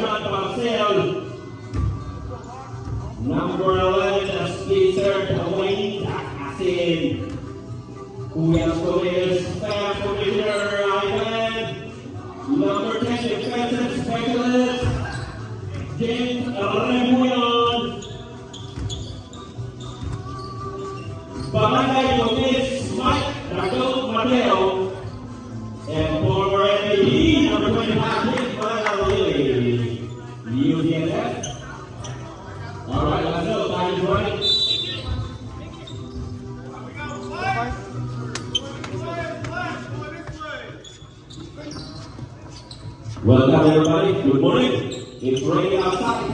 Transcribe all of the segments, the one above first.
John Marcel. Number 11, Spencer Dwayne Asin. Kuya Solis, staff commissioner, Ivan. Number 10, defensive specialist, James Remuyon. Barangay Police, Mike Rago Mateo. And former MVP, number 25, Nick Malalili. UDSF. All right, let's go. Time is running. Welcome everybody. Good morning. It's raining outside.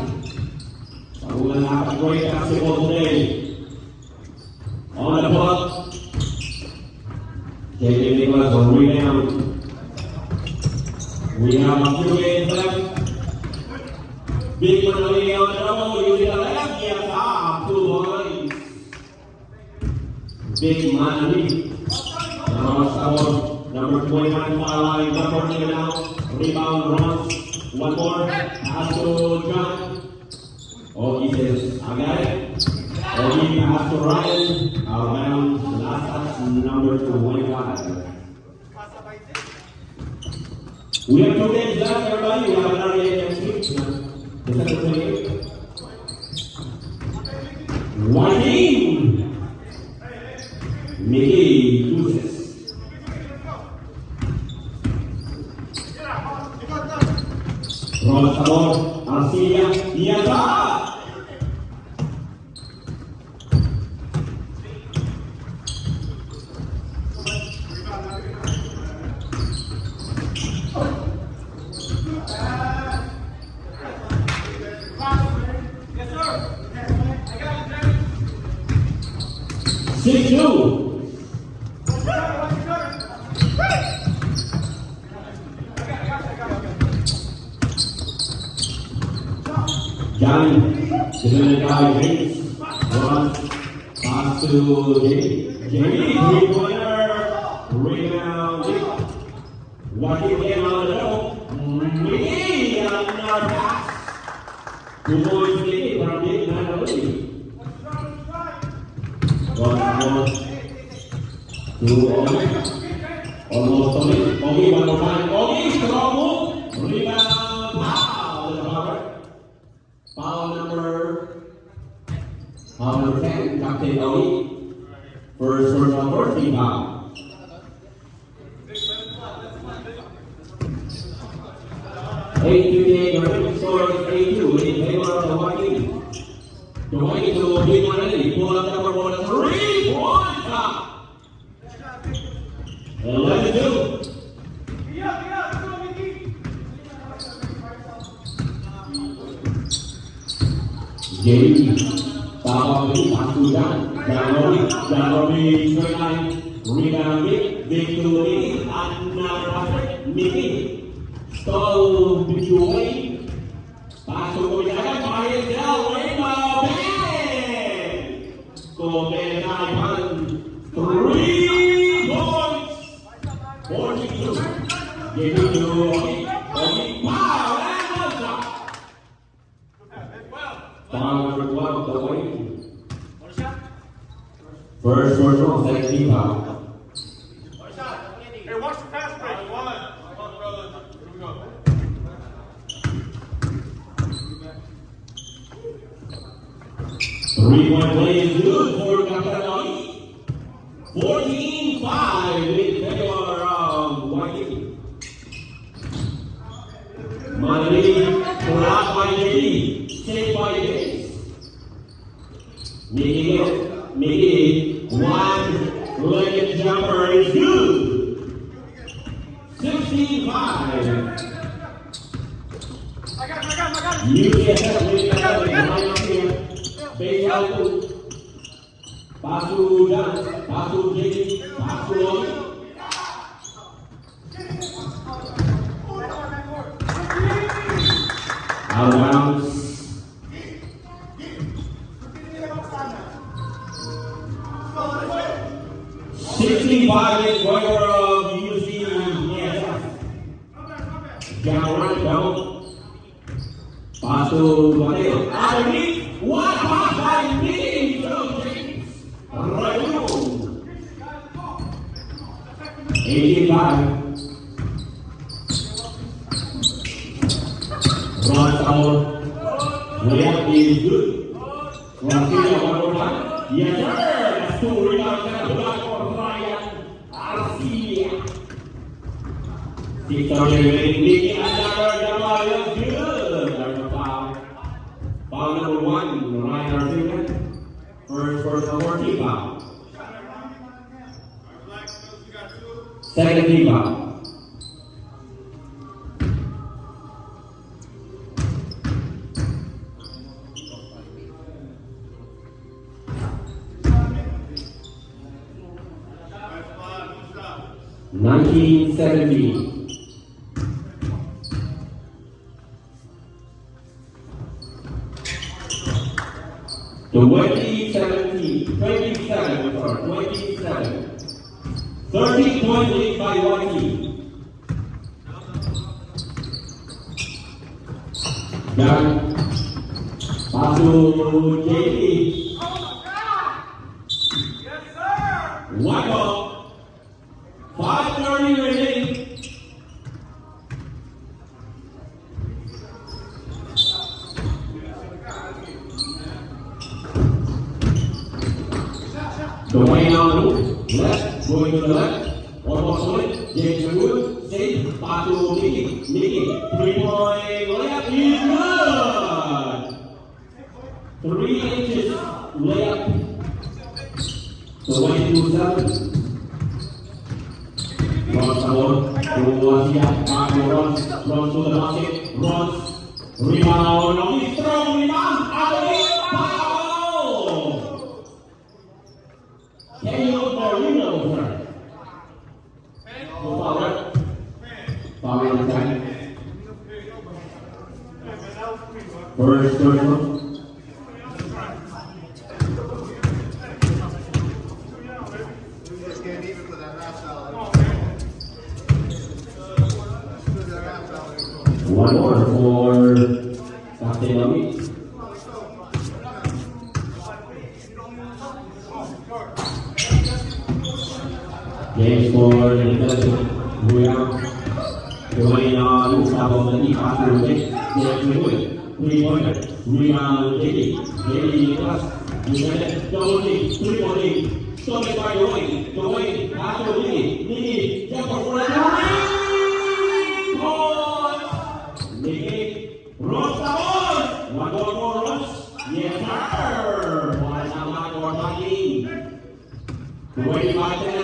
So we're going to have a great basketball today. On the pull-up. J.J. Nicholas on rebound. We have a few games left. Big Manali on the double, using the left, yes, 2 points. Big Manali. Number 29, far line, number 9 now. Rebound runs. One more. Pass to John. Ogie says, I got it. Ogie pass to Ryan. Around last touch, number 25. We have 2 games left, everybody. We have another game next week. Is that the 28? Joaquin. Mickey Luzes. Roll sabor, Arcilla, Nieta. 6-2. Johnny, defended by Vince. One, pass to Jamie. Jamie, 3-pointer. Rebound. Joaquin came out of the double. Mickey, another pass. 2 points, Mickey, from Big Man. One more. 2 almost Ogie, one more time. Ogie, strong move. Rebound. Foul number 10, Captain Ogie. First team foul. The score is 8-2 in favor of the Joaquin. Going to Big Manali, pull up number 1, 3-pointer. 11-2. Jamie, Tawa Lee, Asudan, Jarobi, straight line, rebound, Big to Mickey, another basket, Mickey, stole Joy, pass to Koyaga, Marius Del, rainbow, bang! Kobe, 3 points, 42, give it to Ogie, wow, and one shot. Foul number 12, the Joaquin. First one, second team foul. Hey, watch the pass break. Here we go. 3-point play is good for Captain 14-5 in favor of Joaquin. Manali, blocked by JD, saved by James. Mickey, one-legged jumper is good. 16-5. I got it. UCSF leading the here. Base out. Pass to John, pass to JD, pass to Ogie. Out of bounds. 65 in favor of UCSF. Down right, down. Pass to Mateo. Underneath. What pass by Nicky to James. Raimundo. 18-5. Run foul. Layup is good. Garcia one more time. Yes sir. That's two rebounds and a block for Ryan Garcia. 6 remaining. Nicky another double. Good. There's a foul. Foul number 1. Ryan Garcia. First number 14 foul. Second team foul. $19-17. 13-point lead by one team. Down. Pass to JP. Yes, sir. One ball. 5:30 remaining. Dwayne on the move. Left, going to the left. Almost on it. James Wood. Safe. Pass to Nicky. Nicky. 3-point layup is good. 3 inches layup. 22-7. Runs forward. Garcia. Back to runs. Runs to the basket. Runs. Rebound. On the strong rebound. Out of it. Foul. Kenny Moreno, sir. Foul, right? Foul in the time. First one. One more for Captain Ami. James for the Dwayne on Gustavo Nani, pass to James. James Wood, 3-pointer. Rebound, JD. JD plus. Double D, 3-point lead. Stolen by Dwayne. Dwayne, pass to Nicky. Nicky, jump for the 3-point. Nicky, runs the ball. One more runs. Yes, sir. One out for Maggie. 25-10.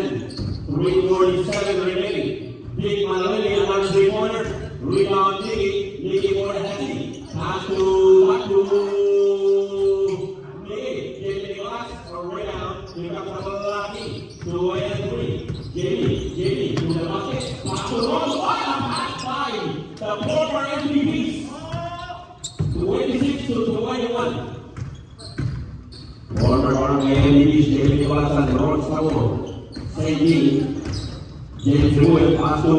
3:47 remaining. Big Maloney, another 3-pointer. Rebound, Nicky. Nicky for the heavy. Pass to Nicky. Jamie Glass for rebound. Pick up the lucky. 2-3. Jamie to the basket. Pass to Rose. What a pass by the former MVPs. 26-21. Former MVPs, Jamie Glass and Ron Savo. James Wood, pass to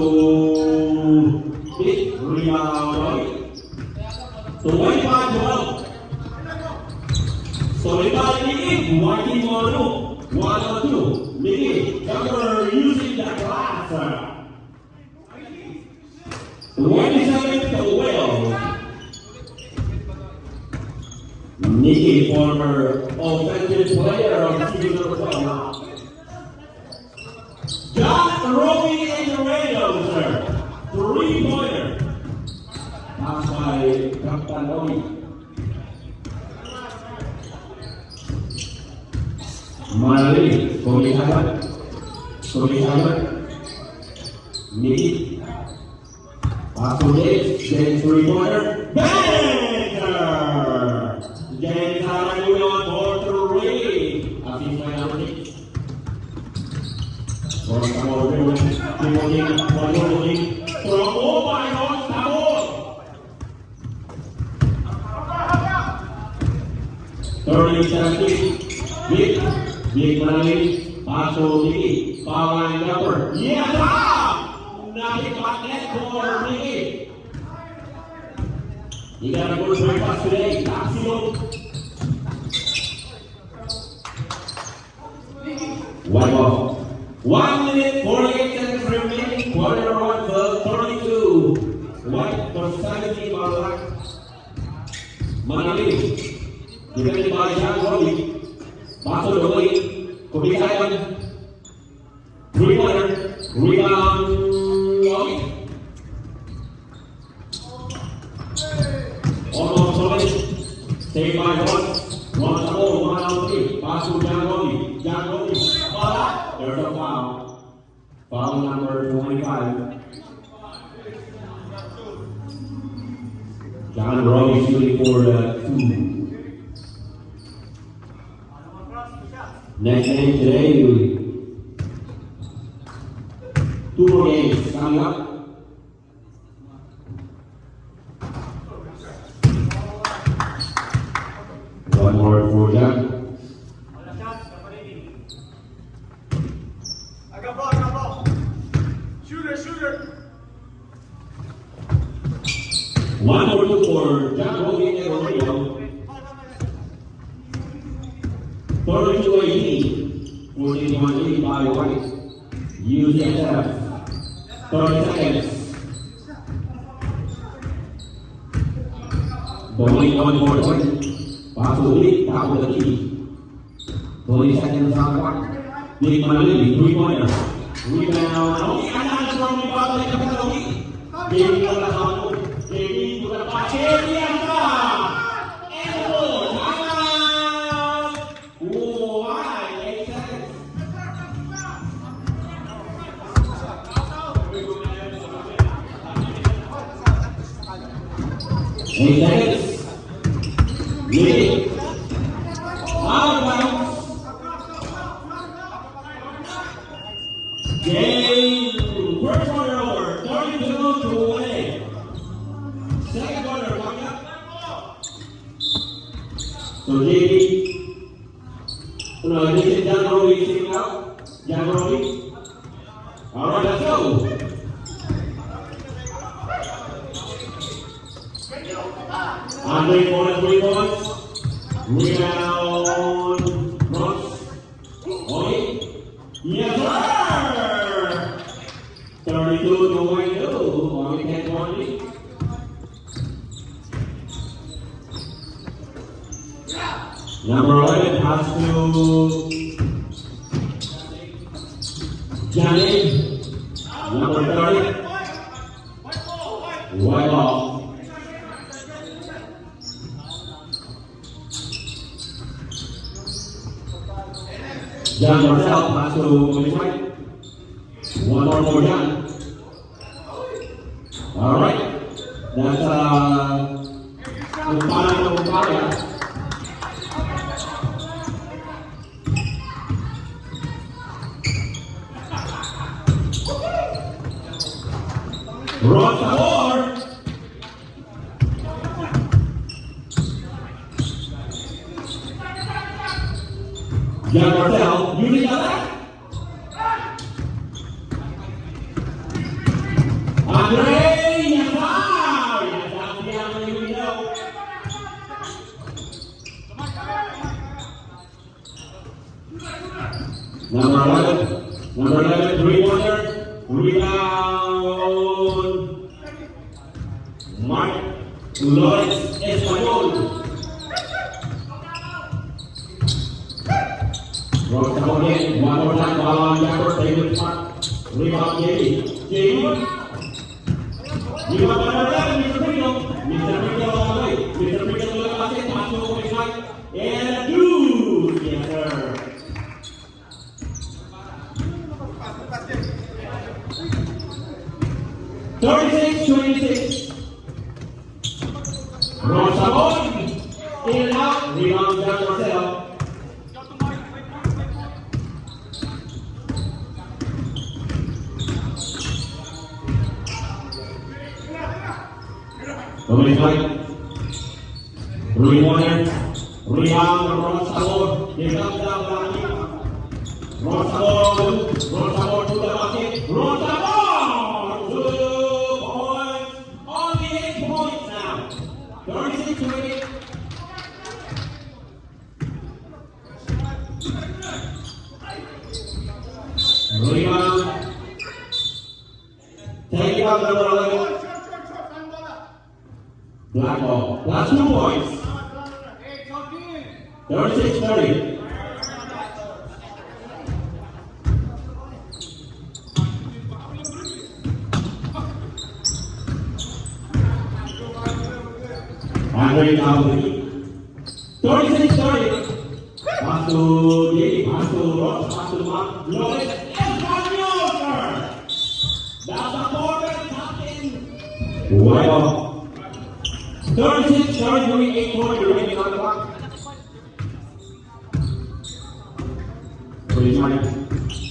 Big rebound. 25-12. So rebound Nicky, one team on 2. Nicky, Jumper using the glass. 27-12. Nicky, former offensive player of season number 12. John Roby in the radio, sir. 3-pointer. Pass by Captain Roby. Malay, Cody Hyman. Nicky. Pass to James. James 3-pointer. Banker! James Harangui on 4-3. Assist by number 6. Ron Sabo, Timothy, from all by Ron Sabo. 30-17. Big Malay, pass to Nicky, foul line number. Yes, nothing but net for Nicky. You got a good breakfast today. Taxi. White ball. 1 minute, 48 seconds remaining. Quarter on the 32. White for 17 Balak. Manali. Defended by John Robbie. Basso Doi. Kubisayan. 3-pointer. Rebound. Robbie. Almost finished. Saved by one. One score, 1 out 3. Pass to John Robbie. John Robbie. There's a foul. Foul number 25. John Robbie shooting for the 2. Next game today, 2 more games coming up. One more for John. I got ball. Shooter. 1 more 2 for John Robbie and Romeo. 32-18. 14-1 lead by White. UCSF. 30 seconds. Bowling 1 more 20. Pass to the lead, top of the key. 20 seconds on the clock. Big Manali, 3-pointer. Rebound. Okay, anak from the ball in the penalty. Baby to the ball. Baby to the basket. And the ball. Timeout. Why? 8 seconds. 8 seconds. Lead. Out of bounds. Game. First quarter over. 32-20. Second quarter coming up. So JD. No, this is John Robbie sitting out. John Robbie. All right, let's go. Andre for 3 points. Rebound. Ross. Okay. Yes, sir. 32-22. Only 10 points. Number 11 pass to Johnny. Number 30. White ball. John Marcel pass to Coach White. 1 more for John. All right. That's Umpaya. Ross Sabor. John Marcel, using that. Andre, yes, that's the only we know. Number 11, 3-pointer, rebound. Mark Lawrence Espanol. Ross Sabor again, 1 more time, ball on Jacko, David Park, rebound JD. You have another Mr. Pringle. Mr. Pringle all the way. Mr. Pringle to the basket. Pass to Coach White. And a dude. Yes, sir. $36-26. Ross Sabor. In and out. Rebound John Marcel. Coach White. 3-pointer. Rebound Ross Sabor. He comes down back. Ross Sabor to the basket. Ross Sabor. 2 points. Only 8 points now. 28. Rebound. Take it up, number 11. Black ball. Plus 2 points. 36-30. Andre down the lead. 36-30. Pass to Jay, pass to Ross, pass to Mark. Lawrence, Espanol, sir. That's a quarter captain. Well, 36-33, 8 points remaining on the clock. Pretty much,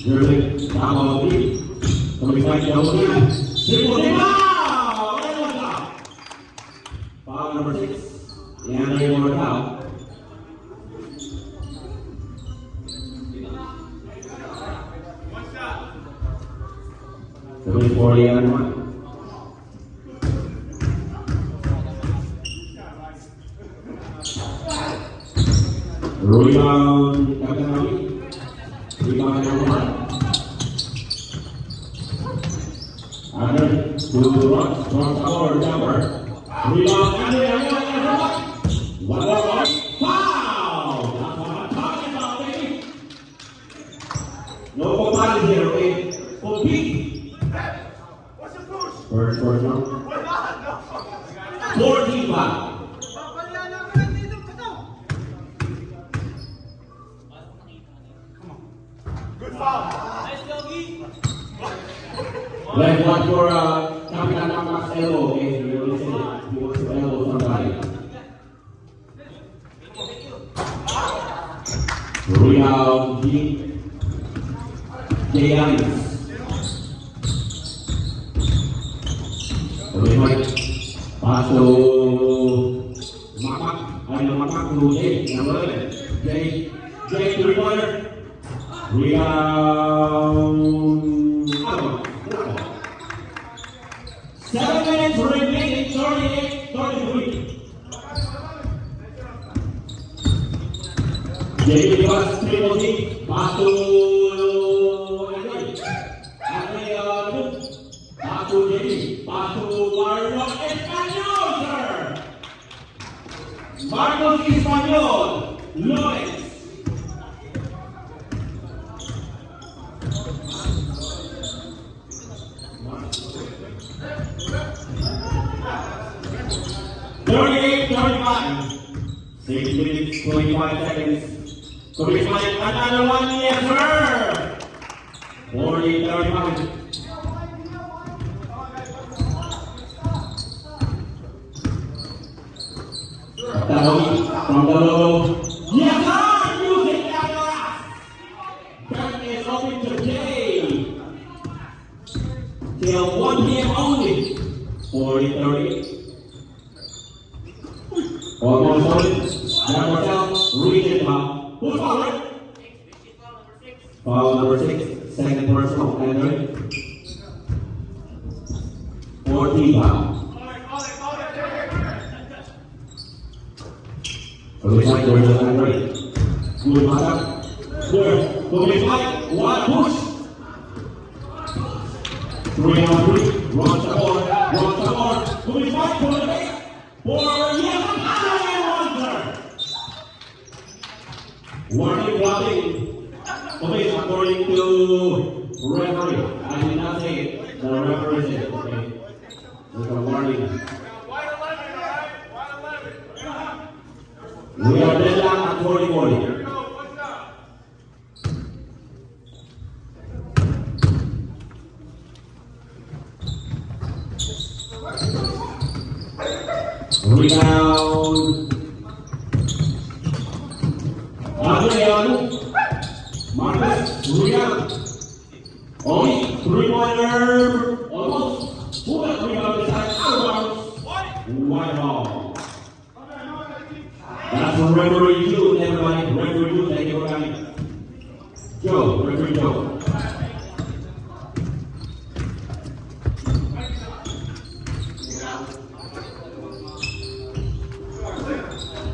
dribbling, down on the lead. Coming back down the lead. Triple team out! Foul number 6. And they were out. The 40 and 1. Rebound, Captain Ali. Rebound number 1. Under, to Ross, score, jumper. Rebound, Andre, one more point. Foul! That's what I'm talking about, baby. No compadre here, okay? Compete. What's the push? First one. Why not? No. 14 foul. Good foul. Let's watch for Captain Ama's elbow, okay? You listen, he wants to elbow somebody. Rebound, Jay Yanis. Pass to Mamak, Mamak to Jay, number 11. Jay, 3-pointer. Rebound. 7 minutes remaining, 38-33. Jay pass triple team, pass to Andre, pass to Jay, pass to Marcos Espanol, sir. Marcos Espanol, Lawrence. $38-35. 6 minutes, 25 seconds. So we find another one, yes sir! 40-35. Tahoe from the low. Yes sir! Music Agora! That is open today. Till 1 p.m. only. 40-30. Almost on it. Marcel, region foul. Who's foul, right? Foul number 6. Second personal. Andre. 14 foul. Police fight, there is Andre. Good matchup. Good. Police fight. One push. 3-on-3. Runs the board. Police fight. Police fight. For yes. Warning, blocking. Okay, according to referee, I did not say it. The referee said it, okay? There's a warning. Wide 11, alright? Wide 11. We are deadlocked at 40-40. Here we go. What's up? Rebound. Adriano. Marcus. Rebound. Only 3-pointer. Almost. Who got rebound this time? White ball. That's what referee June, everybody. Referee June, thank you for coming. Joe, referee Joe.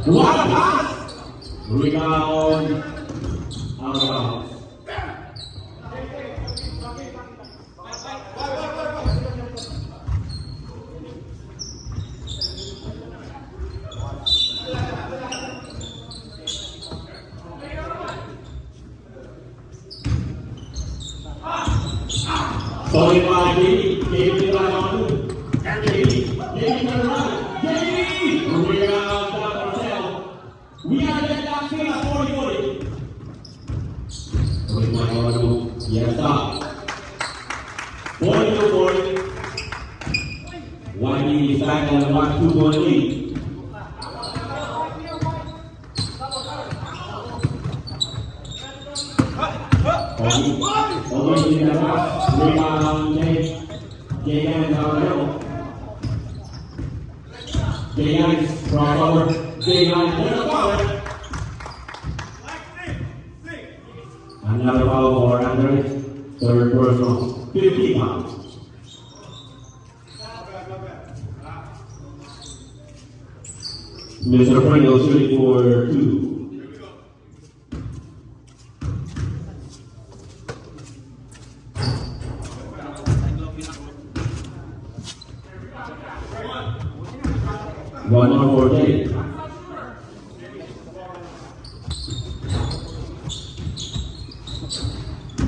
What a pass! Rebound. Out of bounds. Sorry, by Jamie got on. Jamie got around. Jamie! Rebound down Marcel. We are at that field at 40-40. Yes, stop. 42-40. Whitey is back on the 1-2-1 lead. Rebound, Jay Yannis out there. Jay Yannis crossover. Jay Yannis with a foul. Another foul for Andre. Third personal. 50 pounds. Mr. Pringle shooting for 2. One more for Jay.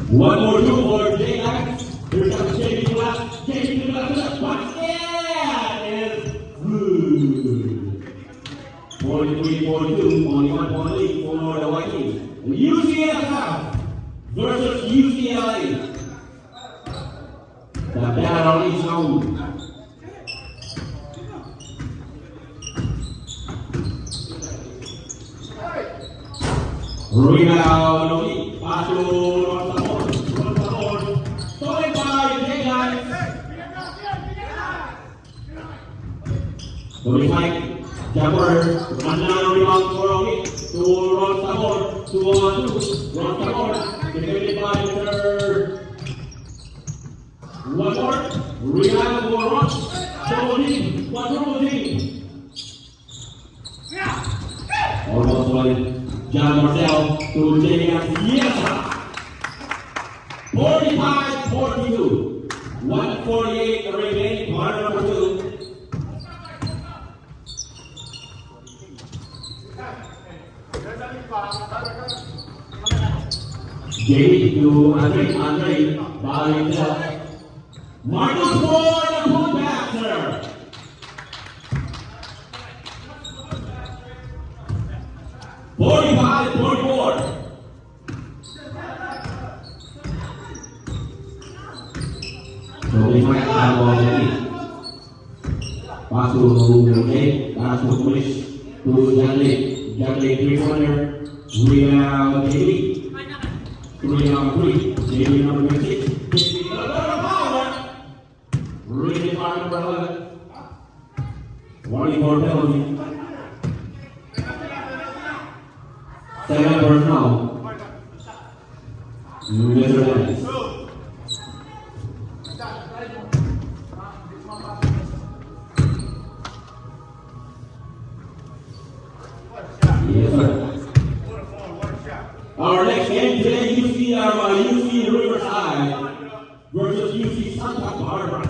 One more two for Jay Yannis. Here comes Jay to the left. Jay to the left. Watch it! Is good. 43-42. Only 1 point lead for the Vikings. UCSF versus UCLA. The battle is on. Rebound, Loki, pass to Ron stolen by Jay Yannis. Loki Mike, Jabber, another rebound for Loki, to Ron Sabor, 2-on-2, Ron Sabor, defended by Mr. One more, rebound for Ron, double team, quadruple team. Almost one. John Marcel to Jay Yannis. Yes! 45-42. 148 remaining, quarter number 2. Jamie to Andre by himself. Marcus Ford, the putbacker. So we might have all the lead. Pass to Jay, pass to Push, to Janley, 3-pointer, rebound Jamie, rebound 3, Jamie number 26, Jamie another power, really far number 11, warning for penalty, 7 personnel, Mr. Dennis. Yes, sir. Our next game today, UC Riverside versus UC Santa Barbara.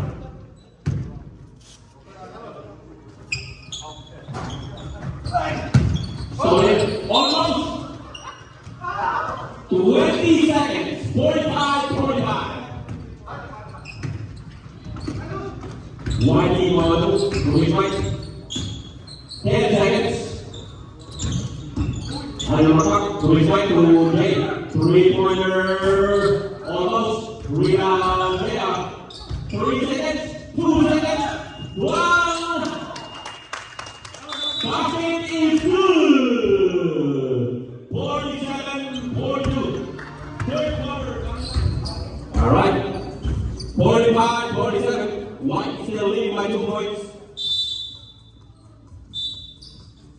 So it's almost 20 seconds, 45. One team on Louis White. 10 seconds. Louis White to Jay. 3-pointer. Almost. Rebound. 3 seconds. 2 seconds. 1. Basket is good. 47-42. Third quarter. All right. 45-47. White still leading by 2 points.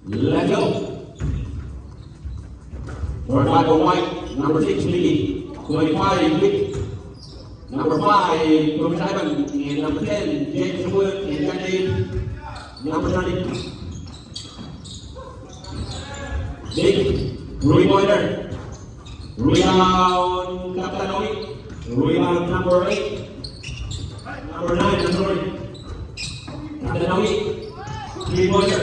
Let's go. First five for White, number 6, Lee. 25, Wick. Number 5, Thomas Ivan. And number 10, James Wood. And Jack Dave. Number 30. Big three-pointer. Rebound, Kaptanovic. Rebound number 8. Number 9, I'm sorry. Kaptanovic. Three-pointer.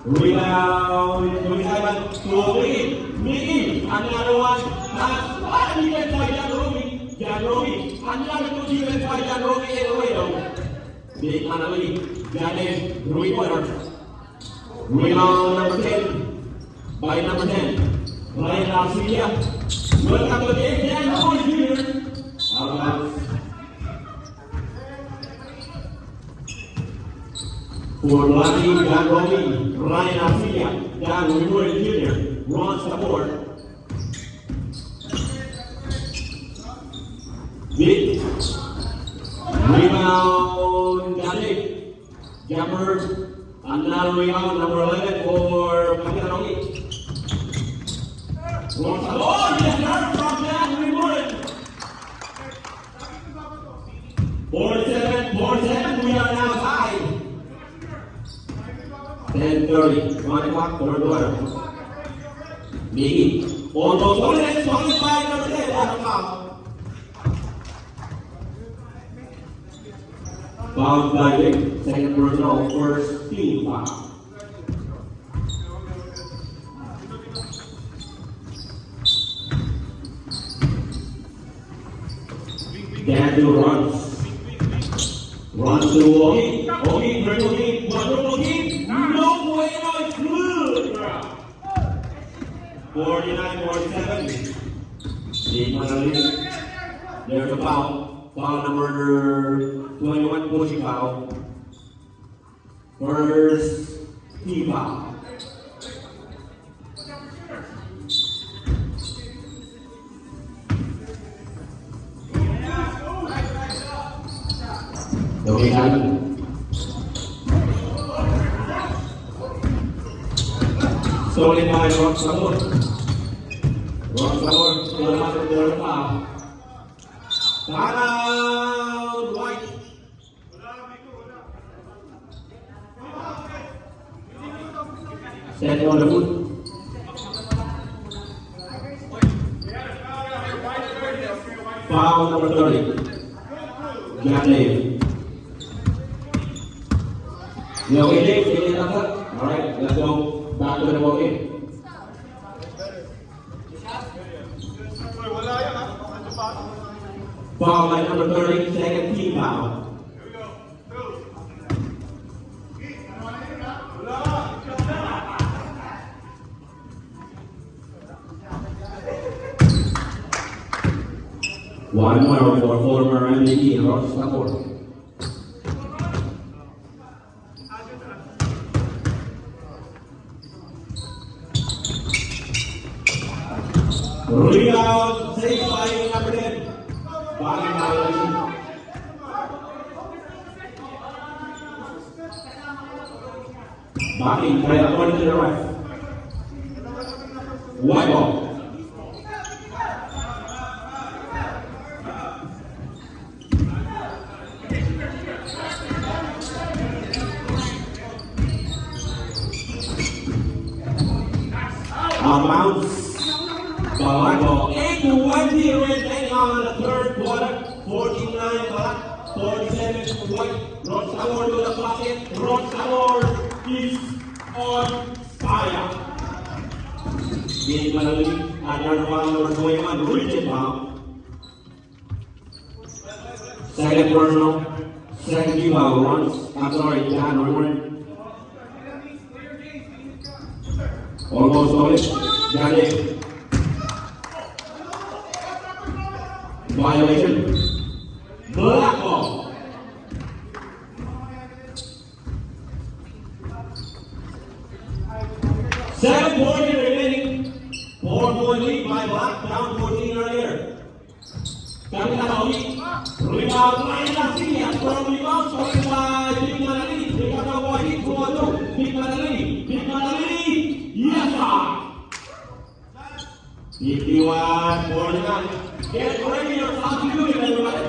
Rebound, 27. To Mickey. Another one. Pass. Defense by Jan Roby. Another good defense by Jan Roby. Big Annalie. Janet. Three-pointer. Rebound number 10. By number 10. Ryan Arcia. Welcome to the game, Jan Roby Jr. Out of bounds. For Lucky, Jan Roby, Ryan Arcia, Jan Roby Jr. runs the board. Big rebound, Janik. Jumper, another rebound, number 11 for Kaptanovic. Oh, yes, from that, rewarded. 4-7, we are now tied. 10:30, 1 o'clock, third quarter. Mickey, almost 25 number 10, out of foul. Foul by Vic, second personal, first team foul. Daniel runs to Ogi. Ogi, triple team, quadruple team. No way, no, it's good. 49-47. Big Manali. There's a foul. Foul number 21, pushing foul. First team foul. Okay, stolen by Ron Sabor. Ron Sabor, selamat berdoa. Timeout, White. Stand on the foot. Foul number 30. Janley. You okay, Dave? Can you get that? All right, let's go back to the ball game. Foul by number 30, second team foul. One more for former MVP Ross Sabor. Rebound, saved by number 10. Bottom violation. Bottom, right according to the ref. White ball. Bounce. White ball. 8-1 remain on the third quarter. 49 black, 47 white. Ron Sabor to the basket. Ron Sabor is on fire. Big Manali, another foul number 21, rigid foul. Second personal, second team foul runs. I'm sorry, Jan Roman. Almost solid. Janik. Violation. Black ball. Seven points remaining. 4-point lead by Black, down 14 earlier. Kaptanovic. Rebound, Ryan Arcia. From rebound, stolen by Big Manali. They got a boy hit 2-2. Big Manali. Big Manali. Yes, sir. 51-49. Get ready yourself to do it, everybody.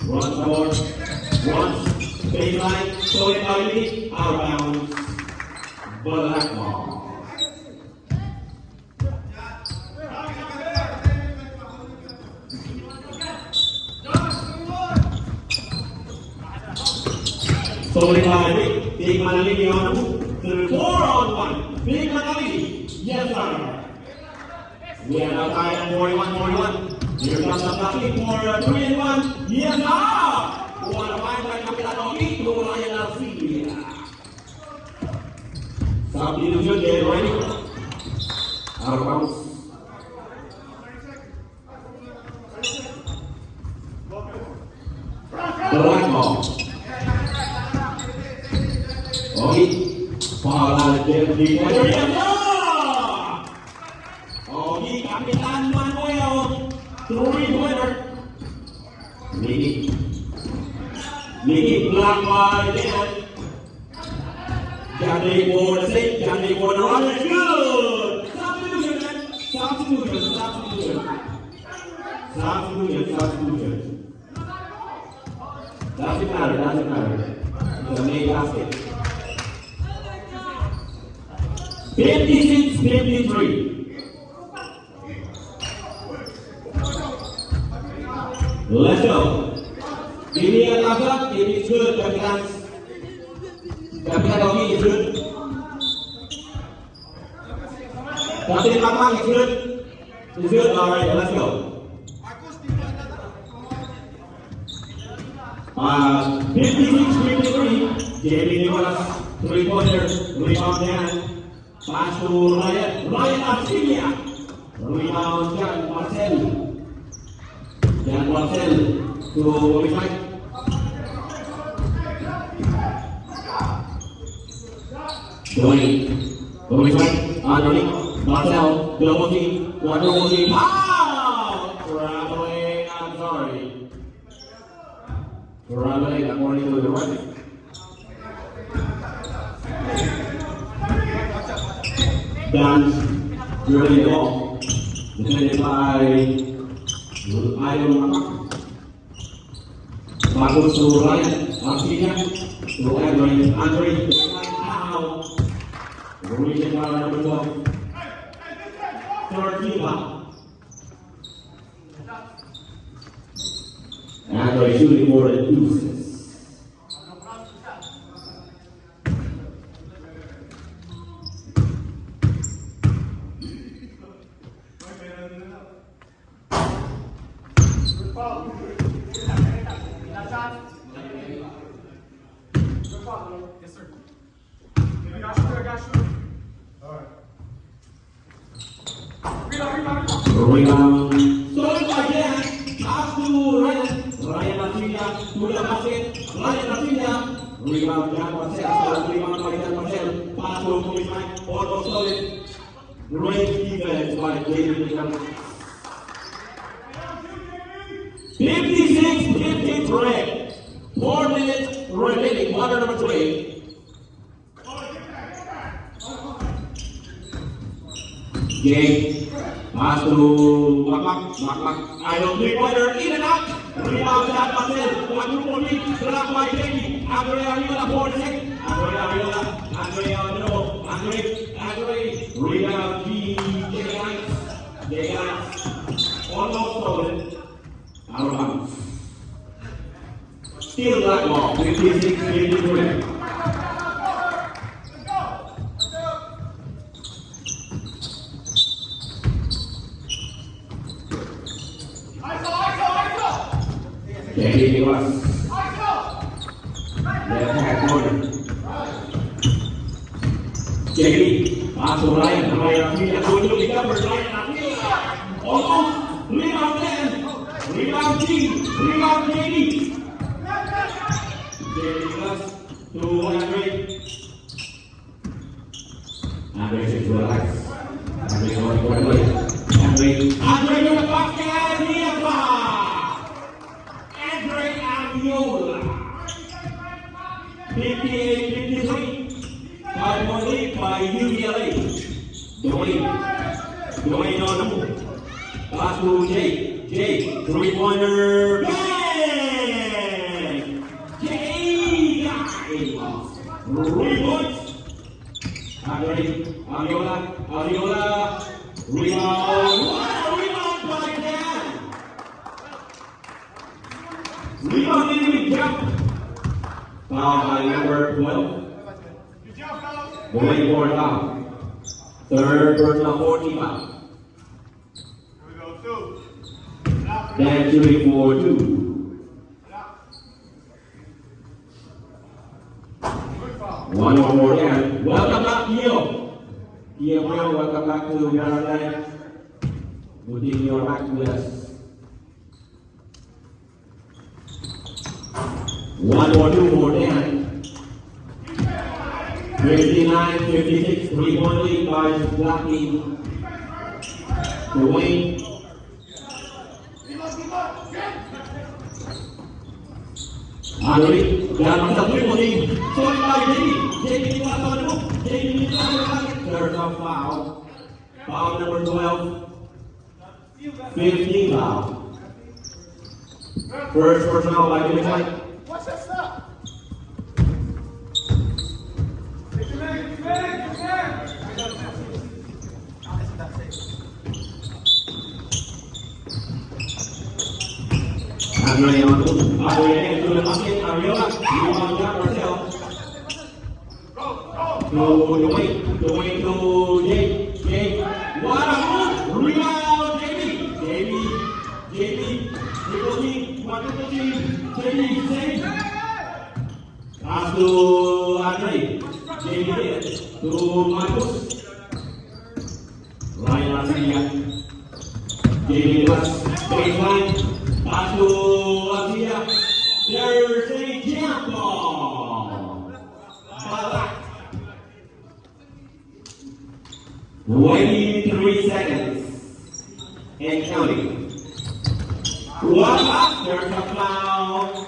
Runs forward. Runs. Baseline. Stolen by Lee. Out of bounds. black ball. So Big Manalini on 4-on-1. Big Manalini. Yes, sir. We are now tied at 41-41. Here comes the kick for 3-1. Yes, sir. What a find by Capitano Ito Ryan Alcina. Substitution get ready. Out of bounds. Black ball. Okay. Para di Okay, Kapitan Manuel. 3-pointer. Niki blocked by Dan. Johnny for the six. Johnny for the run. It's good. Substitution. Doesn't matter. It's a main basket. 56-53. Let's go. Give me a thumbs up. If it's good, Kapitan Dogi is good. Captain Mamang is good. It's good. All right, let's go. 56-53. Jamie Nicholas, 3-pointer, rebound Dan. Pass to Ryan Arcilia. Rebound Jan Marcel to Mike. Dwayne, Anthony, Marcel, double team, quadruple team. Traveling, I'm sorry. Traveling according to the record. Dance, dribbling the ball, defended by Iron Mamak. Bagus to Ryan, Arcilia, to Andre, Ruiz number 12. Third rebound. Andre shooting more than deuces. Yes, sir. I got you. All right. Rebound. Stolen by Dan. Pass to Ryan Arcilia to the basket. Ryan Arcilia. Rebound Dan Marcel. Rebound by Dan Marcel. Pass to Mike. Almost stolen. Great defense by David Nicholas. 56-53. 4 minutes remaining. Quarter number 3. Game. Pass to Makmak. Iron 3-pointer. In and out. Rebound Dan Marcel. Quadruple lead. Blocked by Jamie. Andre Ariola for the second. Andre. Rebound J. Almost stolen. Out of bounds. Still black ball. 56-53. Jamie Nicholas. Left hand corner. Jamie. Pass to Ryan. Ryan going to the cover. Ryan almost. Rebound Dan. Rebound Jamie. Jamie Nicholas to Andre. Andre says to relax. Andre going for the way. Andre to the basket. Andre Ariola. 58-53. 5-point lead by UCLA. Dwayne on the move. Pass to Jay. 3-pointer. Bang! Jay got 3 points. Andre, Ariola, rebound. What a rebound by Dan! Rebound in the jump. Foul by number 12. Good job, fellas. Going for a foul. Third personal 40 foul. Here we go, two. Out. Dan shooting for 2. Out. Good foul. One more Dan. Welcome back, Keo. Keo, welcome back to Paradise. Putting your back with us. 2 more Dan. 59-56, 3-point lead by blocking Dwayne. Andre, dan masa 3-point. Sorry by JD was on the move. JD is on the bucket. There's a foul. Foul number 12. 15 foul. First personal by Jimmy White. Watch that stop. Get your man, get your man, get your man. Andre on to the basket. Ariola, rebound down Marcel. Go, go. To Dwayne to Jake. What a move! Rebound, JB. Triple team. JB, save. Pass to Andre. JB to Marcus. Ryan Garcia. JB plus baseline. Pass to Garcia. There's a jump ball. Balak. 23 seconds and counting. One up, there's a foul.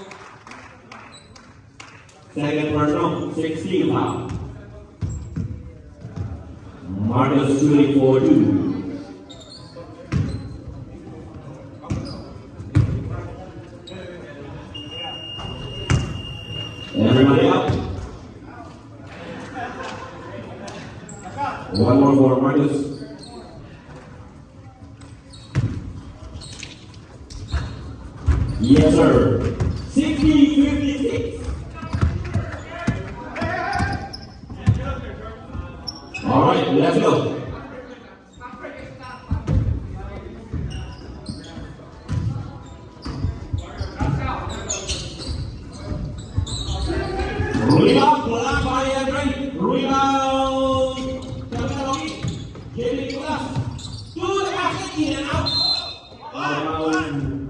Second personal, 16 foul. Marcus shooting for 2. Everybody up. One more for Marcus. Yes, sir. 60-56. All right, let's go. Rebound, bola by Andre. Rebound. Jimmy Nicholas. To the basket, in and out.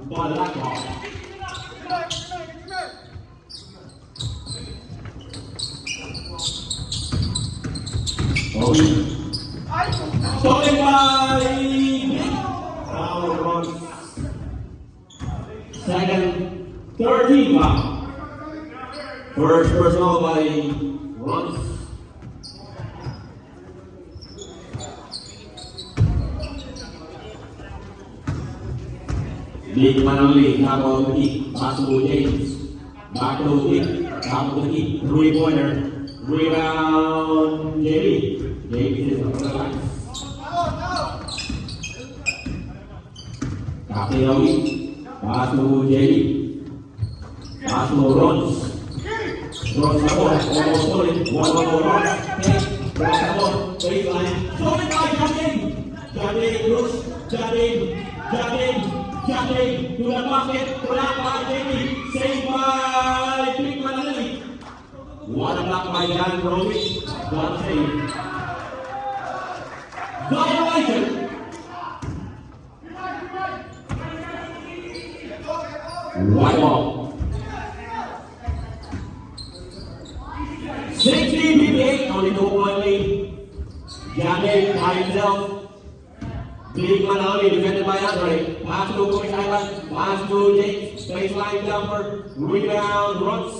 Balak ball. Stolen by Nick. Foul runs. Second, 13 foul. First personal by Runs. Big man only, top of the key, pass to James. Back to kick, top of the key, 3-pointer. Rebound, JB. JB is on the line. Captain Ogi, pass to JB. Pass to Runs. Runs the ball, almost stolen. One more Runs. Take, runs the ball, baseline. Stolen by Jardine. Jardine to the basket, blocked by JB, saved by Big Manali. What a block by Jan Robic, one save. Violation. White ball. 16-58, only 2-point lead. Jardine by himself. Big Manali defended by Andre. Pass to Coach Island. Pass to Jake. Baseline jumper. Rebound. Runs.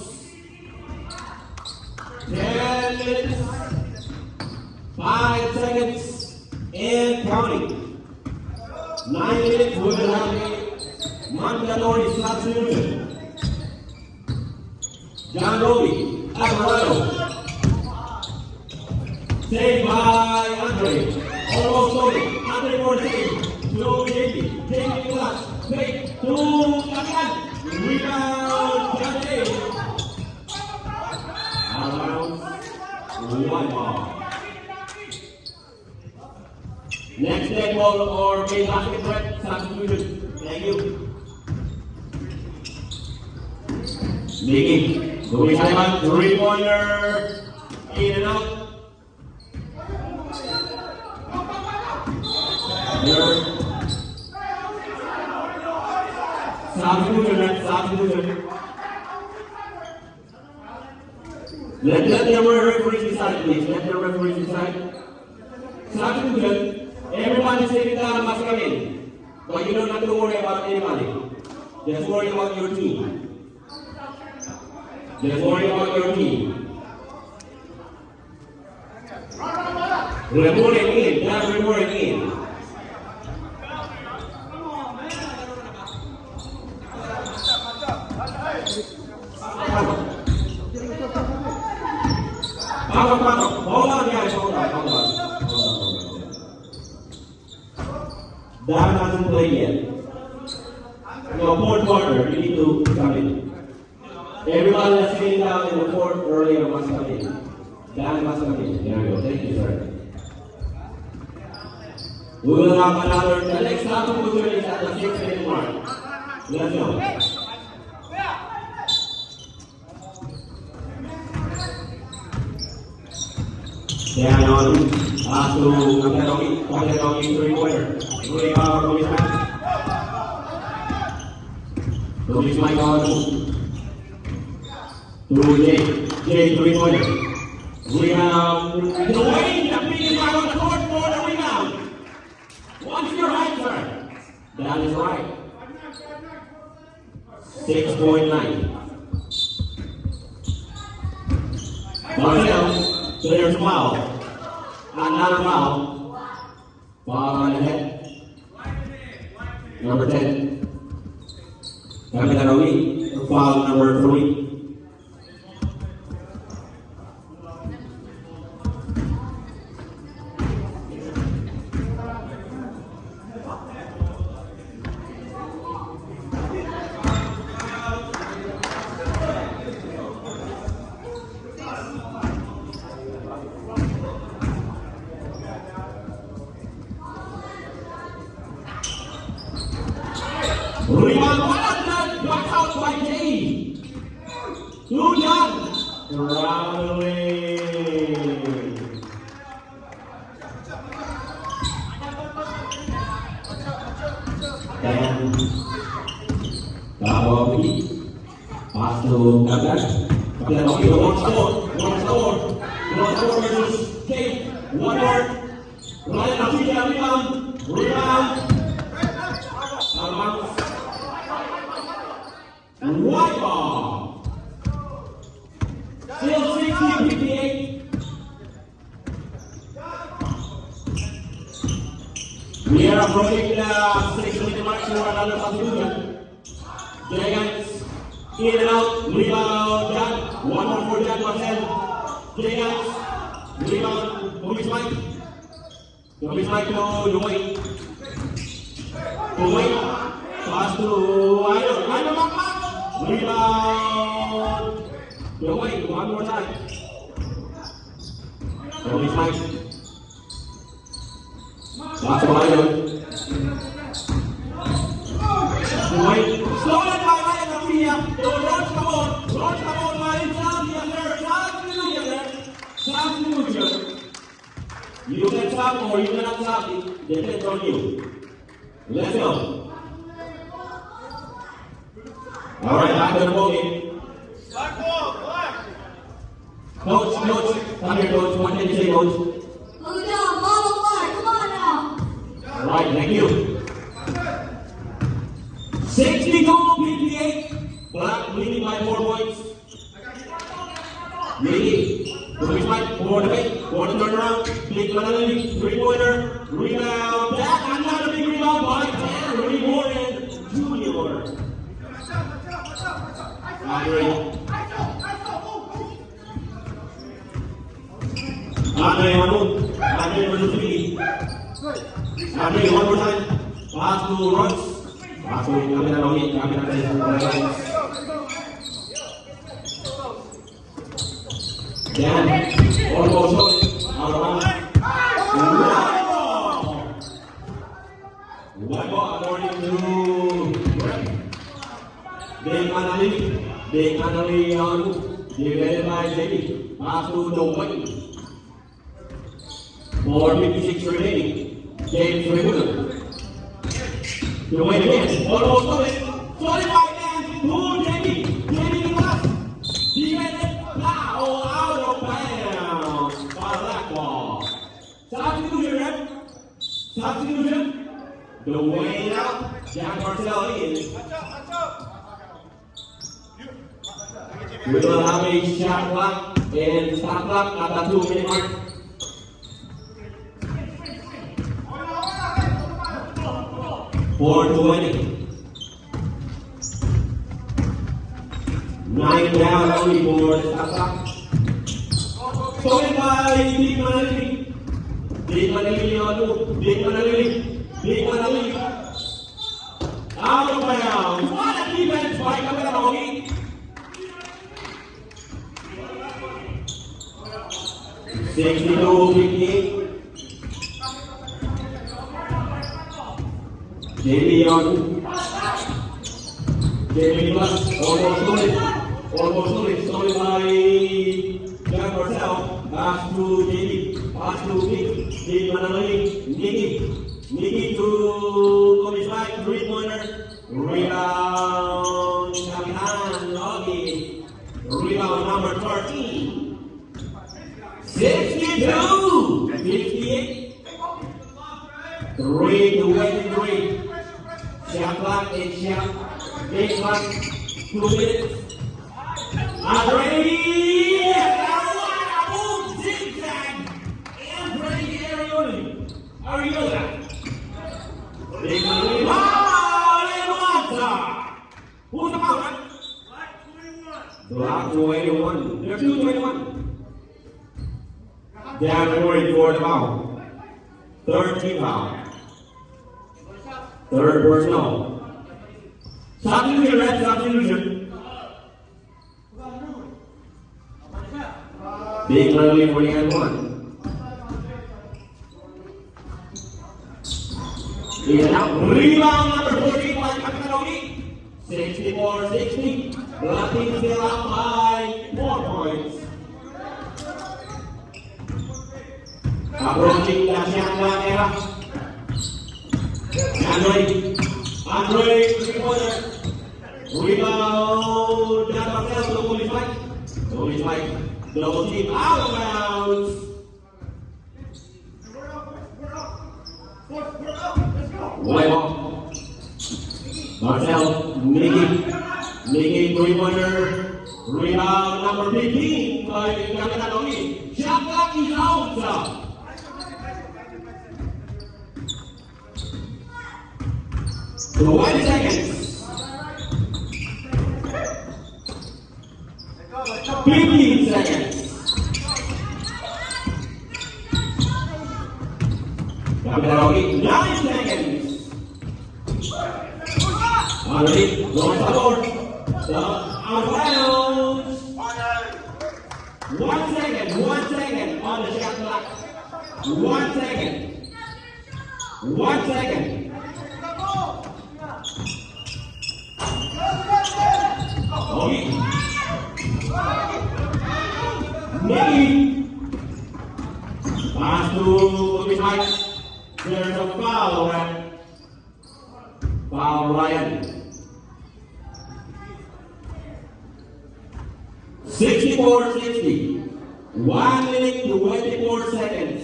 10 minutes. 5 seconds. And counting. 9 minutes. We will have a mandatory substitution. John Roby. Alvarado. Saved by Andre. Almost loaded. Andre for the save. To JP. JP clutch. Fake. To Kakan. Rebound. Jante. Out of bounds. One ball. Next leg ball or main basket threat. Substitution. Thank you. Mickey. Louis Simon. Three-pointer. In and out. Substitution. Let the referees decide, please. Let the referees decide. Substitution. Everyone is sitting down and must come in. But you don't have to worry about anybody. Just worry about your team. Just worry about your team. Reporting in. Just reporting in. Hold on, guys. Hold on. That hasn't played yet. No, fourth quarter, you need to come in. Everyone that's sitting down in the fourth earlier must come in. Dan must come in. There we go. Thank you, sir. We will have another. The next substitution is at the 6-minute mark. Let's go. Dan on pass to Kapedogi three-pointer. Rudy Power, Louis Mike. Louis Mike on to Jay three-pointer. Rebound. Dwayne, the biggest guy on the court for the rebound. What's your answer? That is right. 6-point line. Marcel. So there's a foul. Another foul. Foul on the head. Number 10. Kapedogi. Foul number 3. Rebound, blocked out by Jay. Too young. Round away. And Kapedogi. Pass to Kapedogi. Kapedogi, one score versus Jay. One more. Ryan Afia, rebound. White ball. Still 60-58. We are approaching the 6-minute mark for another substitution. Giants in and out. Rebound, Jan. One more for Jan Marcel. Giants. Rebound. Louis Mike. Louis Mike to Dwayne. Dwayne. Pass to Iron. Rebound. Dwayne, one more time. Louis Mike. Pass to Iron. Dwayne. Stolen by Ryan Afia. Launch the ball by Substitution. You can stop or you cannot stop it. Depends on you. Let's go. All right, back to the ball game. Black ball, black. Coach, come here, coach. What did you say, coach? Good job, ball black. Come on now. All right, thank you. 62-58. Black leading by 4 points. Leading. Louis Mike for the fake, for the turnaround. Big penalty, three-pointer, rebound. Back, another big rebound by 10. Rudy Warren Jr. Andre Mahmoud. Andre versus Ricky. Andre, one more time. Pass to Rods. Pass to Kamila Rogi. Kamila Rogi. Dan, almost shot. Out of bounds. One ball according to Dave Manali on divided by Jamie. Pass to Dwayne. 4:56 remaining. James Regular. Dwayne again. Almost solid. Solid by Dan to Jamie. Jamie Nicholas. Defended. Foul out of bounds. Foul that ball. Substitution, ref. Substitution. Dwayne out. Jack Marcel in. We will have a shot clock and stop clock at the 2-minute mark. For 20. 9 down only for the stop clock. Stolen by Big Manali. Big Manali on move. Big Manali. Big Manali. Out of bounds. What a defense by Kamila Rogi. 62-58. Jamie on. Jamie plus almost stolen. Almost stolen. Stolen by Jack Marcel. Pass to Jamie. Pass to Big. Big Manali. Nicky to Kobe Spike. 3-pointer. Rebound. Kapitan Rogi. Rebound number 13. 62! 58. 3 to 23. Shot clock and shot. Big clock. 2 minutes. Andre! Carolina move zigzag. Andre Arioli. Ariola. Big money. Oh, and who's the foul, right? Black 21. They're 2-21. Dan Murray for the foul. 13 foul. Third personal. Substitution, red substitution. Big Manali for the end one. In and out. Rebound number 14 by Kamila Rogi. 64-60. Black team still up by 4 points. Approaching the shotgun era. Andre, 3-pointer. Rebound. Jack Marcel to Kobe Spike. Kobe Spike. Double team out of bounds. White ball. Marcel, Nicky, 3-pointer. Rebound number 15 by Kamila Rogi. Shot clock is out. 20 seconds. 15 seconds. Kamila Rogi, 9 seconds. Already, going forward. Out of bounds. 1 second on the shot clock. 1 second. 1 second. Rogi. Nicky. Pass to Kobe Spike. There's a foul, right? Foul, Ryan. 64-60. 1 minute to 24 seconds.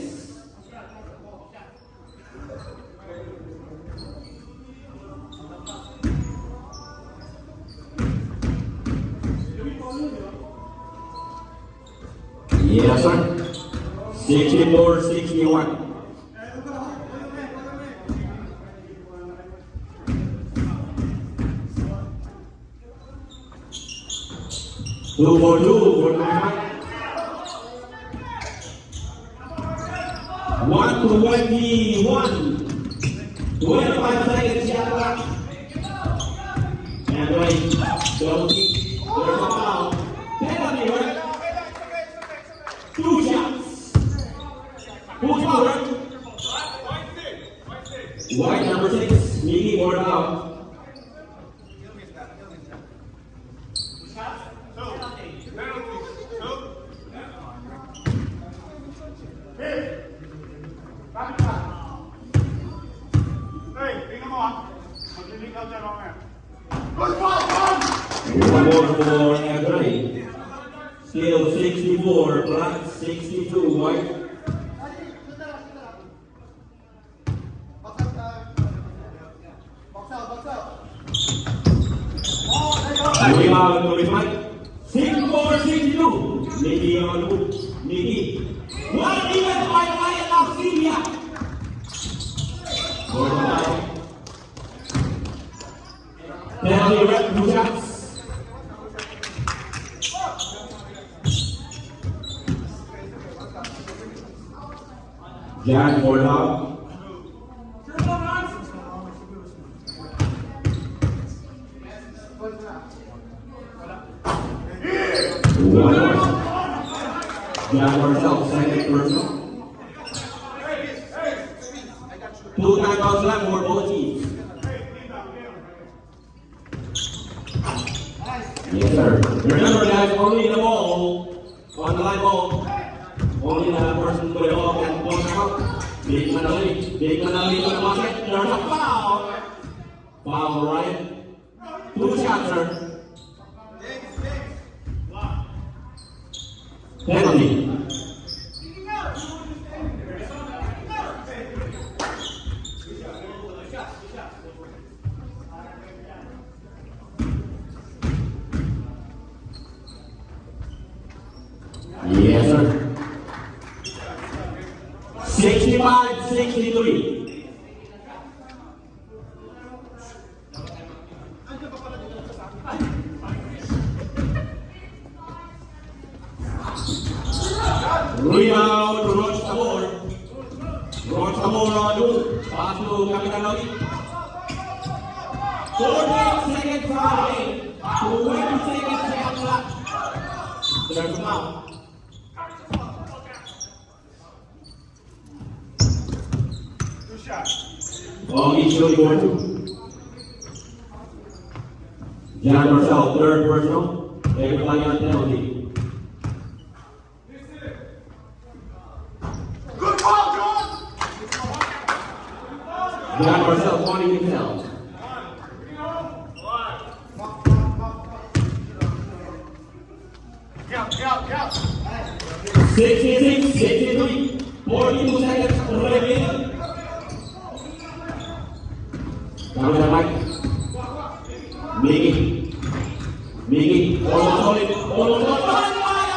Yes, sir. 64-61. Two for the 1:21. 25 seconds shot clock. And wait, don't keep. There's a foul. Penalty, right? 2 shots. Who's foul, right? White number 6. Miggy, board out. One more for Anthony. Still 64, black 62, white. Rebound to his right. 64-62. Miggy on the hook. Miggy. One defense by Ryan Auxilia. Penalty red, 2 shots. Jack for dog. One more. Jack Marcel, second personal. 2 timeouts left for both teams. Yes, sir. Remember, guys, only the ball on the line ball. Only the person with the ball can ball out. Big Manali on the basket. There's a foul. Foul, Ryan. 2 shots, sir. Penalty. Yes, sir. 65-63. Rebound to Roch Tabor. Roch Tabor on the pass to Kapitanoli. 14 seconds away. 20 seconds left. There's a foul. Long each shooting board. Jack Marcel, third personal. Everybody on penalty. Good call, John! Jack Marcel, 20 himself. Count. 66-63. 42 seconds remaining. Down to Mike. Miggy. Almost on it. One defense by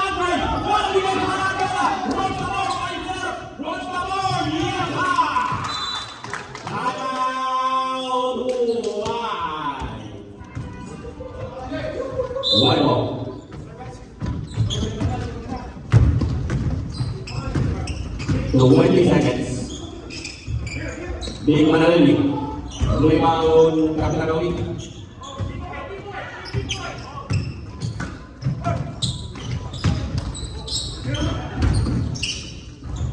Andrea. Roch Tabor right there. Roch Tabor, yes! Timeout. White ball. 20 seconds. Big Manali. Rebound Kapitanoli.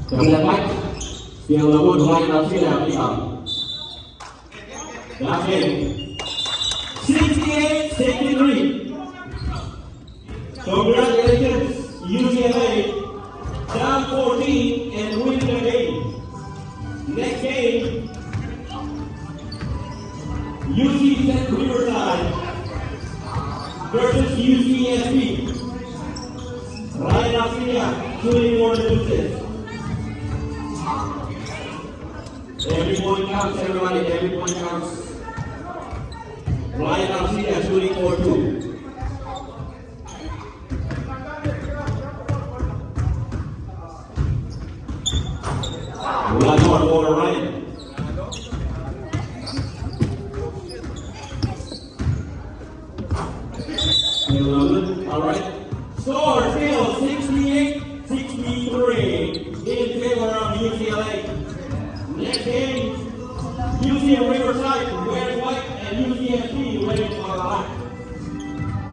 Kemudian Mike. Still the wood line of Sina. Last game. 68-63. Congratulations, UCLA. Down 14 and winning the game. Next game, UC Riverside versus UCSB. Ryan Auxilia shooting more than 2 assists. Every point counts, everybody. Every point counts. Ryan Auxilia shooting for 2. One more for Ryan. All right. Score still 68-63 in favor of UCLA. Next game, UCM Riverside, red, white, and UCSP, red, white.